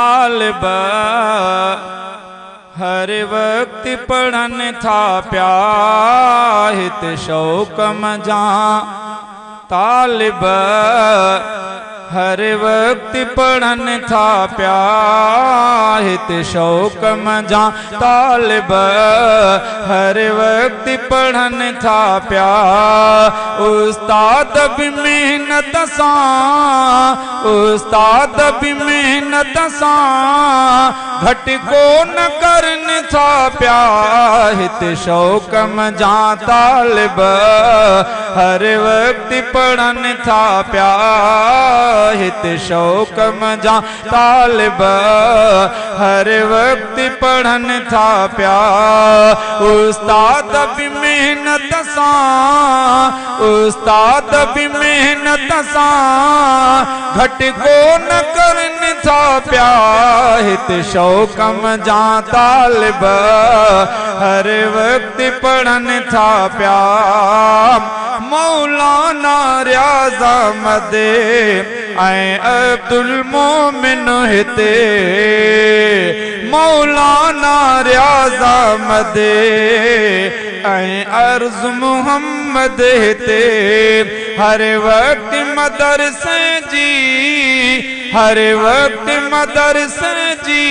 तालिब हर वक्त पढ़न था प्या हित शौक मजा तालिब हर वक्त पढ़न था प्या हित शौक मजा तालिब हर वक्त पढ़न था प्या उस्ताद भी मेहनत सा उस्ताद भी मेहनत सा घट को न करन था प्या हित शौक मजा तालिब हर वक्त पढ़न था प्या हित शौक मजा तालिब हर वक्त पढ़न था प्या उस्ताद भी मेहनत सा उस्ताद भी मेहनत सा घट को न करन था प्या हित शौक मजा तालिब हर वक्त पढ़न था प्या मौलाना रियाज़ अहमद ऐं अब्दुल मोमिन हिते मौलाना रियाज़ अहमद ऐं अर्ज़ मुहम्मद हिते हर वक्त मदरसे जी हर वक्त मदरसे जी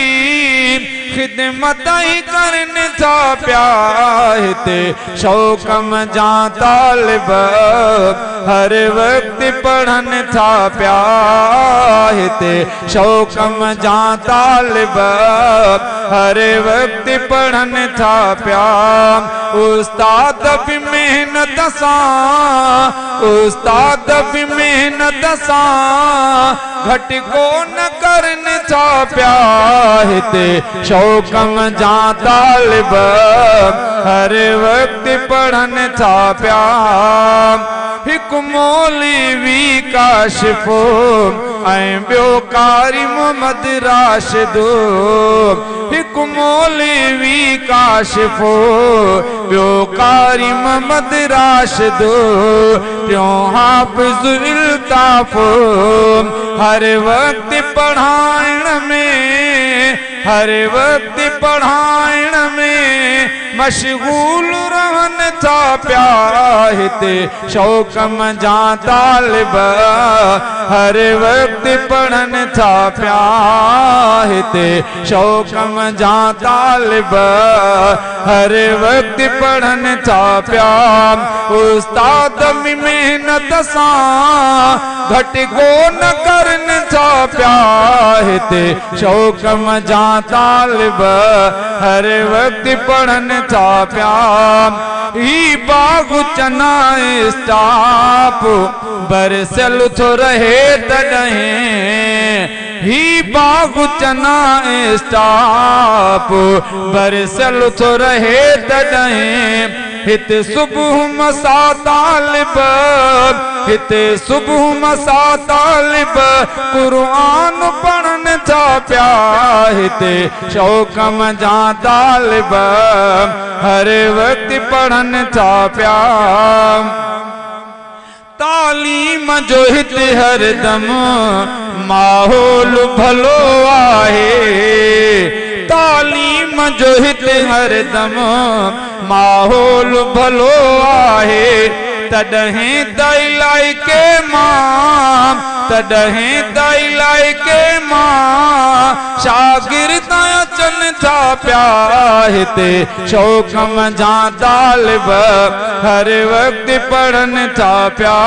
खिदमत ही करन था प्या हिते शौक मजा तालिब हर वक्त पढ़न था प्या हिते शौक मजा तालिब हर वक्त पढ़न था प्या उस्ताद भी मेहनत सा उस्ताद भी मेहनत सा घट को न करन था प्या हिते शौक मजा तालिब हर वक्त पढ़न था प्या हिक मौलवी काशिफो ऐं ॿियो कारी मोहम्मद राशिदो हिक मौलवी काशिफो ॿियो कारी मोहम्मद राशिदो टियों हाफ़िज़ इल्ताफ़ो हर वक्त पढ़ाइण में हर वक्त पढ़ाइण में मशगूल रहन था प्या हिते शौक मजा तालिब हर वक्त पढ़न था प्या हिते शौक मजा तालिब हर वक्त पढ़न था प्या उस्ताद भी मेहनत सा घट को न करन था प्या हिते शौक मजा तालिब हर वक्त पढ़न था प्या ही बाग चना स्टाप बरसल थो रहे तॾहिं ही बाग चना स्टाप बरसल थो रहे तॾहिं हिते सुबह मसा तालिब हिते सुबह मसा तालिब कुरान पढ़न था प्या हिते शौक मजा तालिब हर वक्त पढ़न था प्या तालीम जो हिते हरदम माहौल भलो आहे तालीम जो हिते हरदम माहौल भलो आहे तॾहिं त इलाइके मां तॾहिं त इलाइके मां शागिर्द अचनि था प्या हिते शौक मजा तालिब हर वक्त पढ़न था प्या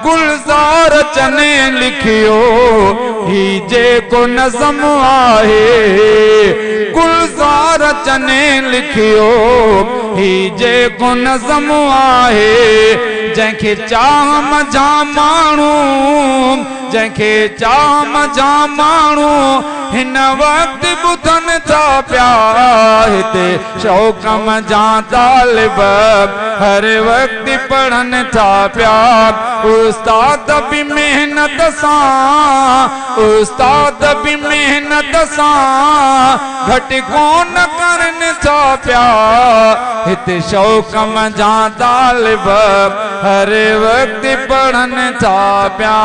गुलज़ार चने लिखियो ही जेको नज़म आहे गुलज़ार चने लिखियो ही जेको नज़म आहे जंहिंखे चाह मजा माण्हू जंहिंखे चाह मजा माण्हू हिन वक्त ॿुधन था प्या हिते शौक मजा तालिब हर वक्त पढ़न था प्या उस्ताद भी मेहनत सा उस्ताद भी मेहनत सा घट कोन करन था प्या हिते शौक मजा तालिब हर वक्त पढ़न था प्या।